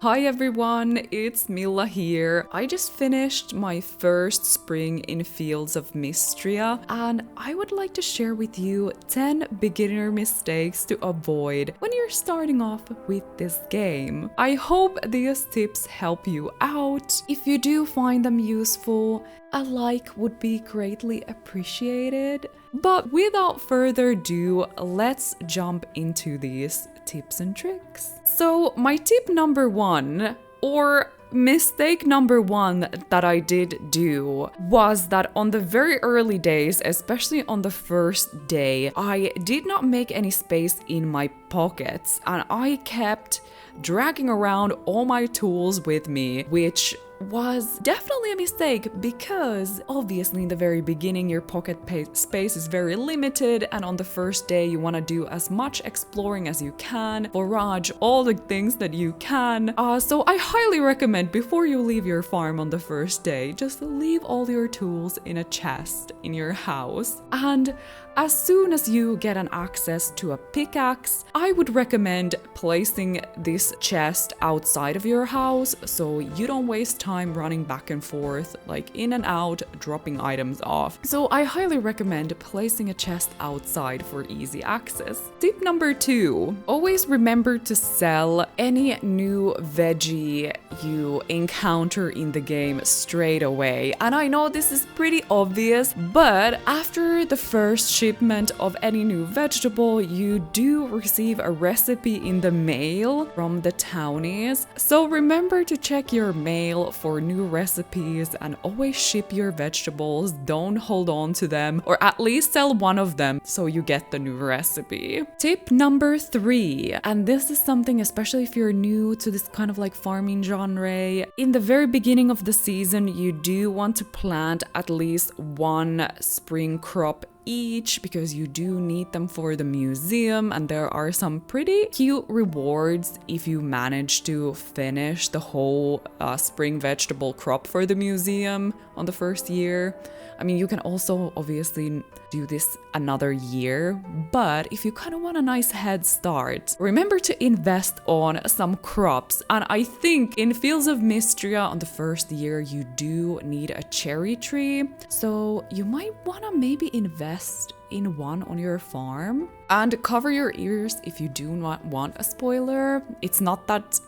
Hi everyone, it's Milla here. I just finished my first spring in Fields of Mistria, and I would like to share with you 10 beginner mistakes to avoid when you're starting off with this game. I hope these tips help you out. If you do find them useful, a like would be greatly appreciated. But without further ado, let's jump into these tips and tricks. So my tip number one, or mistake number one that I did do, was that on the very early days, especially on the first day, I did not make any space in my pockets and I kept dragging around all my tools with me, which was definitely a mistake because obviously in the very beginning your pocket space is very limited, and on the first day you want to do as much exploring as you can, forage all the things that you can. So I highly recommend before you leave your farm on the first day, just leave all your tools in a chest in your house, and as soon as you get an access to a pickaxe, I would recommend placing this chest outside of your house so you don't waste time running back and forth, like in and out, dropping items off. So I highly recommend placing a chest outside for easy access. Tip number two, always remember to sell any new veggie you encounter in the game straight away. And I know this is pretty obvious, but after the first shipment of any new vegetable, you do receive a recipe in the mail from the townies. So remember to check your mail for new recipes and always ship your vegetables. Don't hold on to them, or at least sell one of them so you get the new recipe. Tip number three, and this is something especially if you're new to this kind of like farming genre. In the very beginning of the season, you do want to plant at least one spring crop each because you do need them for the museum, and there are some pretty cute rewards if you manage to finish the whole spring vegetable crop for the museum on the first year. I mean, you can also obviously do this another year, but if you kind of want a nice head start, remember to invest on some crops. And I think in Fields of Mistria on the first year, you do need a cherry tree. So you might want to maybe invest in one on your farm, and cover your ears if you do not want a spoiler. It's not that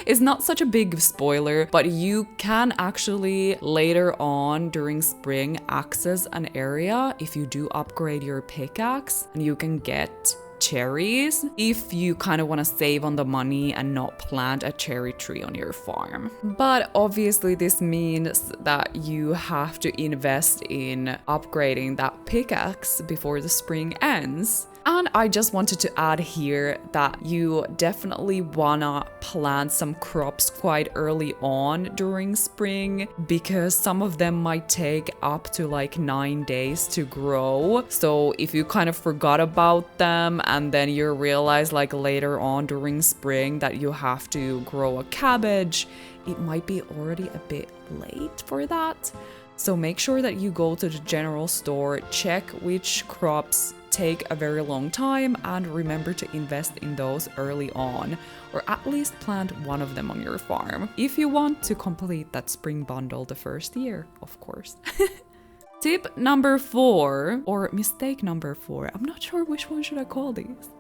it's not such a big spoiler, but you can actually later on during spring access an area if you do upgrade your pickaxe, and you can get cherries if you kind of want to save on the money and not plant a cherry tree on your farm. But obviously this means that you have to invest in upgrading that pickaxe before the spring ends. And I just wanted to add here that you definitely wanna plant some crops quite early on during spring because some of them might take up to like 9 days to grow. So if you kind of forgot about them and then you realize like later on during spring that you have to grow a cabbage, it might be already a bit late for that. So make sure that you go to the general store, check which crops take a very long time, and remember to invest in those early on, or at least plant one of them on your farm if you want to complete that spring bundle the first year, of course. Tip number four, or mistake number four, I'm not sure which one should I call these.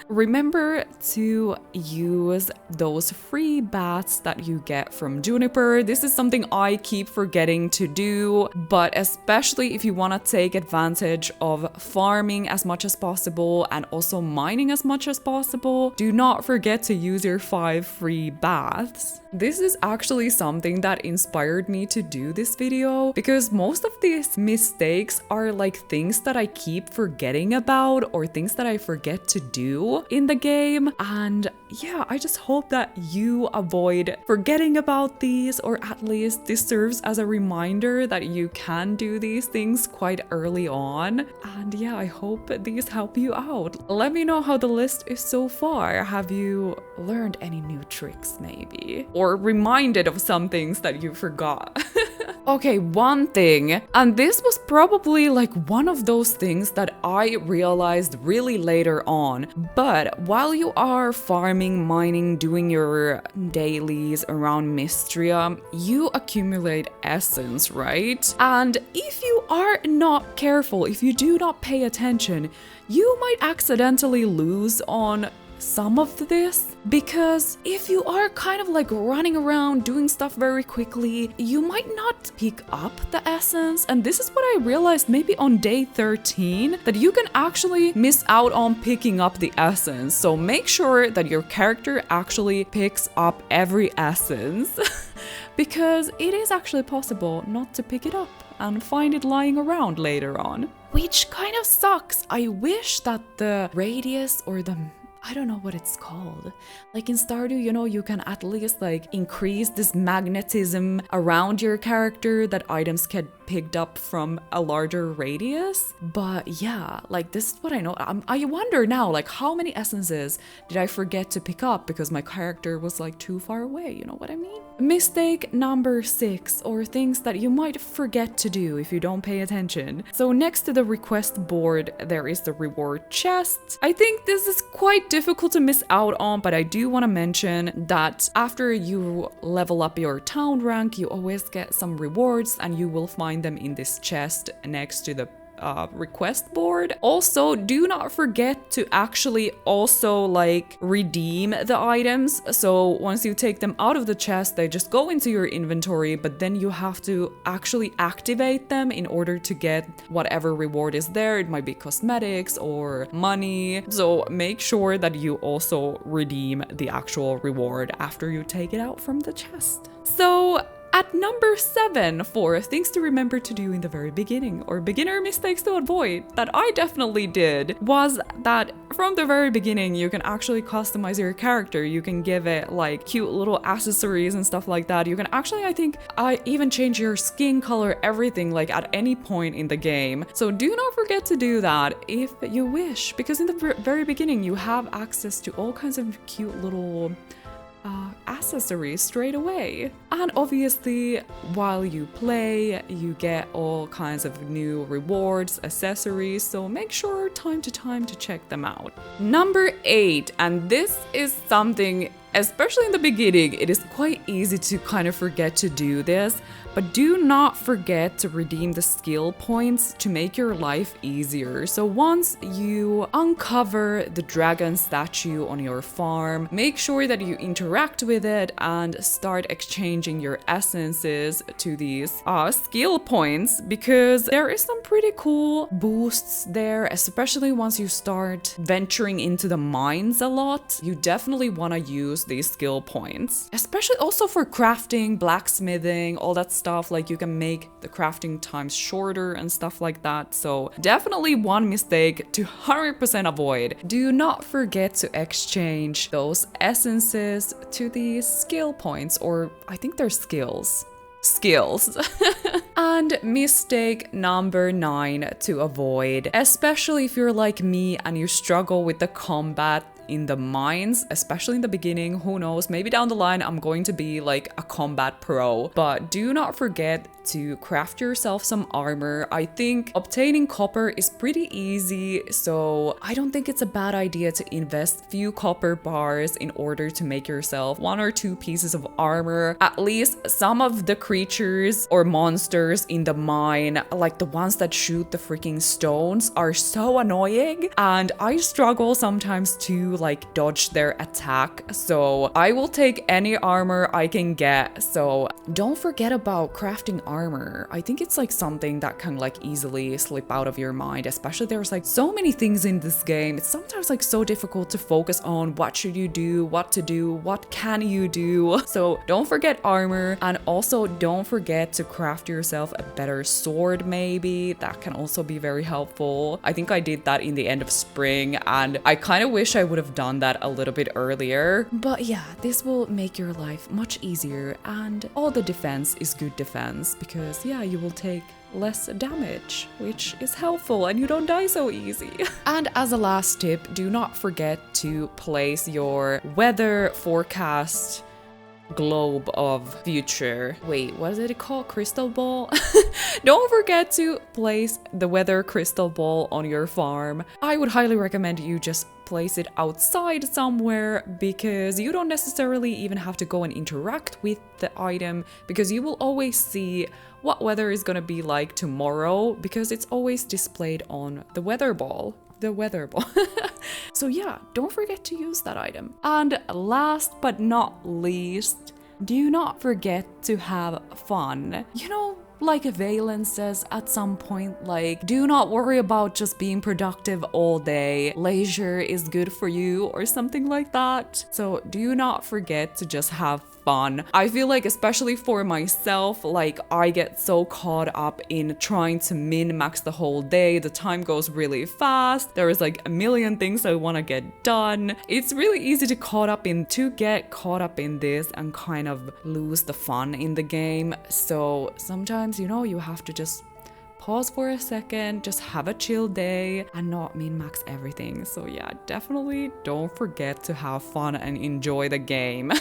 Remember to use those free bats that you get from Juniper. This is something I keep forgetting to do, but especially if you want to take advantage of farming as much as possible and also mining as much as possible, do not forget to use your 5 free bats. This is actually something that inspired me to do this video because most of these mistakes are like things that I keep forgetting about or things that I forget to do in the game. And yeah, I just hope that you avoid forgetting about these, or at least this serves as a reminder that you can do these things quite early on. And yeah, I hope these help you out. Let me know how the list is so far. Have you learned any new tricks maybe? Or reminded of some things that you forgot? Okay, one thing, and this was probably like one of those things that I realized really later on, but while you are farming, mining, doing your dailies around Mistria, you accumulate essence, right? And if you are not careful, if you do not pay attention, you might accidentally lose on some of this, because if you are kind of like running around doing stuff very quickly, you might not pick up the essence. And this is what I realized maybe on day 13, that you can actually miss out on picking up the essence. So make sure that your character actually picks up every essence because it is actually possible not to pick it up and find it lying around later on, which kind of sucks. I wish that the radius or I don't know what it's called. Like in Stardew, you know, you can at least like increase this magnetism around your character that items get picked up from a larger radius. But yeah, like this is what I know. I wonder now, like how many essences did I forget to pick up because my character was like too far away, you know what I mean? Mistake number 6, or things that you might forget to do if you don't pay attention. So next to the request board, there is the reward chest. I think this is quite difficult to miss out on, but I do want to mention that after you level up your town rank, you always get some rewards and you will find them in this chest next to the request board. Also, do not forget to actually also like redeem the items. So once you take them out of the chest, they just go into your inventory, but then you have to actually activate them in order to get whatever reward is there. It might be cosmetics or money. So make sure that you also redeem the actual reward after you take it out from the chest. So at number 7, for things to remember to do in the very beginning, or beginner mistakes to avoid, that I definitely did, was that from the very beginning you can actually customize your character. You can give it like cute little accessories and stuff like that. You can actually, I think, even change your skin color, everything, like at any point in the game. So do not forget to do that if you wish, because in the very beginning you have access to all kinds of cute little accessories straight away. And obviously, while you play, you get all kinds of new rewards, accessories, so make sure time to time to check them out. Number 8, and this is something, especially in the beginning, it is quite easy to kind of forget to do this, but do not forget to redeem the skill points to make your life easier. So once you uncover the dragon statue on your farm, make sure that you interact with it and start exchanging your essences to these skill points, because there is some pretty cool boosts there, especially once you start venturing into the mines a lot. You definitely want to use these skill points, especially also for crafting, blacksmithing, all that stuff. Like you can make the crafting times shorter and stuff like that. So definitely one mistake to 100% avoid. Do not forget to exchange those essences to these skill points, or I think they're skills. And mistake number 9 to avoid, especially if you're like me and you struggle with the combat in the mines, especially in the beginning. Who knows, maybe down the line I'm going to be like a combat pro, but do not forget to craft yourself some armor. I think obtaining copper is pretty easy, so I don't think it's a bad idea to invest few copper bars in order to make yourself 1 or 2 pieces of armor. At least some of the creatures or monsters in the mine, like the ones that shoot the freaking stones, are so annoying, and I struggle sometimes to like dodge their attack, so I will take any armor I can get. So don't forget about crafting armor. I think it's like something that can like easily slip out of your mind, especially there's like so many things in this game. It's sometimes like so difficult to focus on what should you do, what to do, what can you do. So don't forget armor, and also don't forget to craft yourself a better sword. Maybe that can also be very helpful. I think I did that in the end of spring, and I kind of wish I would have done that a little bit earlier. But yeah, this will make your life much easier, and all the defense is good defense, because yeah, you will take less damage, which is helpful, and you don't die so easy. And as a last tip, do not forget to place your weather forecast globe of future. Wait, what is it called? Crystal ball? Don't forget to place the weather crystal ball on your farm. I would highly recommend you just place it outside somewhere, because you don't necessarily even have to go and interact with the item, because you will always see what weather is gonna be like tomorrow, because it's always displayed on the weather ball. So yeah, don't forget to use that item. And last but not least, do not forget to have fun. You know, like Valen says at some point, like, do not worry about just being productive all day. Leisure is good for you, or something like that. So do not forget to just have fun. I feel like, especially for myself, like, I get so caught up in trying to min-max the whole day. The time goes really fast. There is like a million things I want to get done. It's really easy to get caught up in this and kind of lose the fun in the game. So sometimes, you know, you have to just pause for a second, just have a chill day and not min-max everything. So yeah, definitely don't forget to have fun and enjoy the game.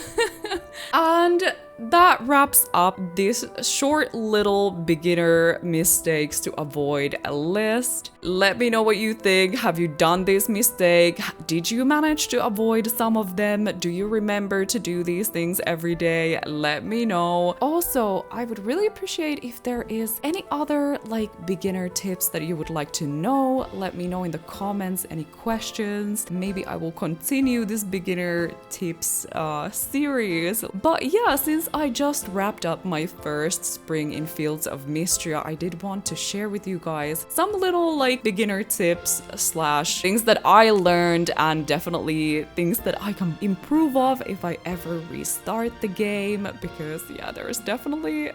And that wraps up this short little beginner mistakes to avoid list. Let me know what you think. Have you done this mistake? Did you manage to avoid some of them? Do you remember to do these things every day? Let me know. Also, I would really appreciate if there is any other like beginner tips that you would like to know. Let me know in the comments any questions. Maybe I will continue this beginner tips series. But yeah, since I just wrapped up my first spring in Fields of Mistria, I did want to share with you guys some little like beginner tips slash things that I learned, and definitely things that I can improve of if I ever restart the game, because yeah, there's definitely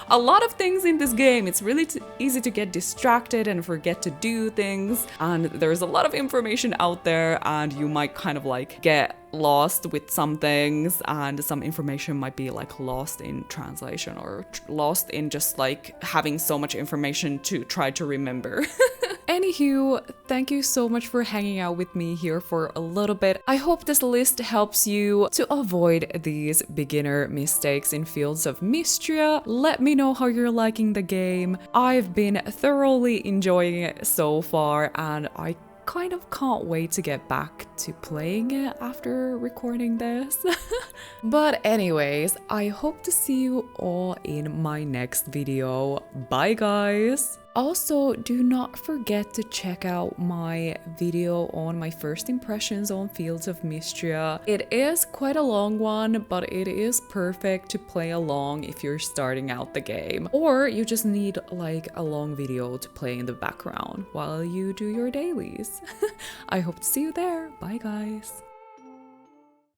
a lot of things in this game. It's really easy to get distracted and forget to do things, and there's a lot of information out there, and you might kind of like get lost with some things, and some information might be like lost in translation, or lost in just like having so much information to try to remember. Anywho, thank you so much for hanging out with me here for a little bit. I hope this list helps you to avoid these beginner mistakes in Fields of Mistria. Let me know how you're liking the game. I've been thoroughly enjoying it so far, and I kind of can't wait to get back to playing it after recording this. But anyways, I hope to see you all in my next video. Bye guys! Also, do not forget to check out my video on my first impressions on Fields of Mistria. It is quite a long one, but it is perfect to play along if you're starting out the game, or you just need like a long video to play in the background while you do your dailies. I hope to see you there. Bye guys!